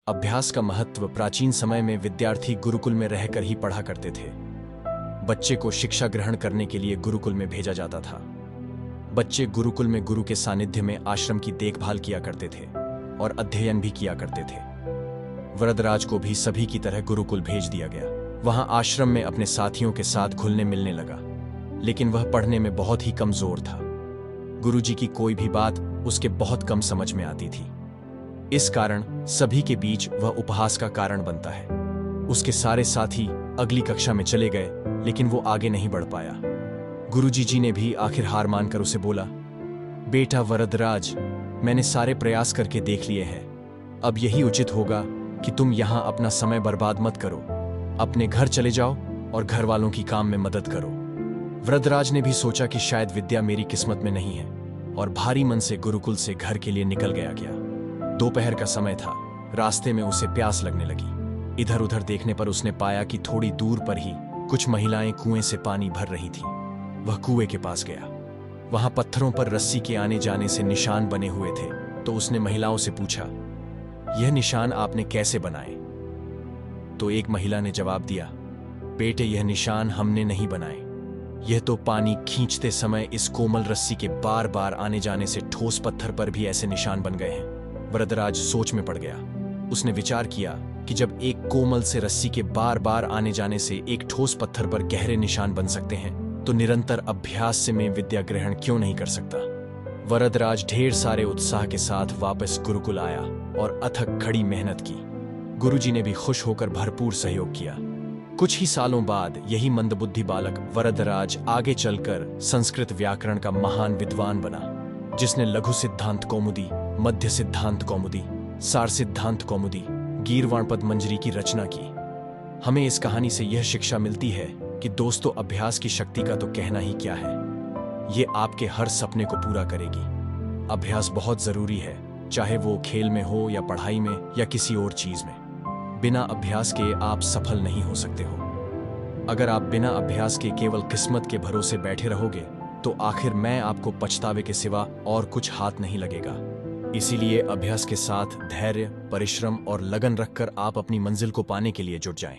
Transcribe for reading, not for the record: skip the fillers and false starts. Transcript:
अभ्यास का महत्व प्राचीन समय में विद्यार्थी गुरुकुल में रहकर ही पढ़ा करते थे। बच्चे को शिक्षा ग्रहण करने के लिए गुरुकुल में भेजा जाता था। बच्चे गुरुकुल में गुरु के सानिध्य में आश्रम की देखभाल किया करते थे और अध्ययन भी किया करते थे। वरदराज को भी सभी की तरह गुरुकुल भेज दिया गया। वहां आश्रम में अपने साथियों के साथ घुलने मिलने लगा, लेकिन वह पढ़ने में बहुत ही कमजोर था। गुरुजी की कोई भी बात उसके बहुत कम समझ में आती थी। इस कारण सभी के बीच वह उपहास का कारण बनता है। उसके सारे साथी अगली कक्षा में चले गए, लेकिन वो आगे नहीं बढ़ पाया। गुरुजी जी ने भी आखिर हार मानकर उसे बोला, बेटा वरदराज, मैंने सारे प्रयास करके देख लिए हैं। अब यही उचित होगा कि तुम यहाँ अपना समय बर्बाद मत करो। अपने घर चले जाओ और घर वालों की काम में मदद करो। वरदराज ने भी सोचा कि शायद विद्या मेरी किस्मत में नहीं है, और भारी मन से गुरुकुल से घर के लिए निकल गया। दोपहर का समय था। रास्ते में उसे प्यास लगने लगी। इधर उधर देखने पर उसने पाया कि थोड़ी दूर पर ही कुछ महिलाएं कुएं से पानी भर रही थीं। वह कुएं के पास गया। वहां पत्थरों पर रस्सी के आने जाने से निशान बने हुए थे। तो उसने महिलाओं से पूछा, यह निशान आपने कैसे बनाए? तो एक महिला ने जवाब दिया, बेटे, यह निशान हमने नहीं बनाए। यह तो पानी खींचते समय इस कोमल रस्सी के बार बार आने जाने से ठोस पत्थर पर भी ऐसे निशान बन गए हैं। वरदराज सोच में पड़ गया। उसने विचार किया कि जब एक कोमल से रस्सी के बार बार आने जाने से एक ठोस पत्थर पर गहरे निशान बन सकते हैं, तो निरंतर अभ्यास से मैं विद्या ग्रहण क्यों नहीं कर सकता। वरदराज ढेर सारे उत्साह के साथ वापस गुरुकुल आया और अथक कड़ी मेहनत की। गुरुजी ने भी खुश होकर भरपूर सहयोग किया। कुछ ही सालों बाद यही मंदबुद्धि बालक वरदराज आगे चलकर संस्कृत व्याकरण का महान विद्वान बना, जिसने लघु सिद्धांत कौमुदी, मध्य सिद्धांत कौमुदी, सार सिद्धांत कौमुदी, गीर्वाणपद मंजरी की रचना की। हमें इस कहानी से यह शिक्षा मिलती है कि दोस्तों, अभ्यास की शक्ति का तो कहना ही क्या है। ये आपके हर सपने को पूरा करेगी। अभ्यास बहुत जरूरी है, चाहे वो खेल में हो या पढ़ाई में या किसी और चीज में। बिना अभ्यास के आप सफल नहीं हो सकते हो। अगर आप बिना अभ्यास के केवल किस्मत के भरोसे बैठे रहोगे, तो आखिर में आपको पछतावे के सिवा और कुछ हाथ नहीं लगेगा। इसीलिए अभ्यास के साथ धैर्य, परिश्रम और लगन रखकर आप अपनी मंजिल को पाने के लिए जुट जाएं।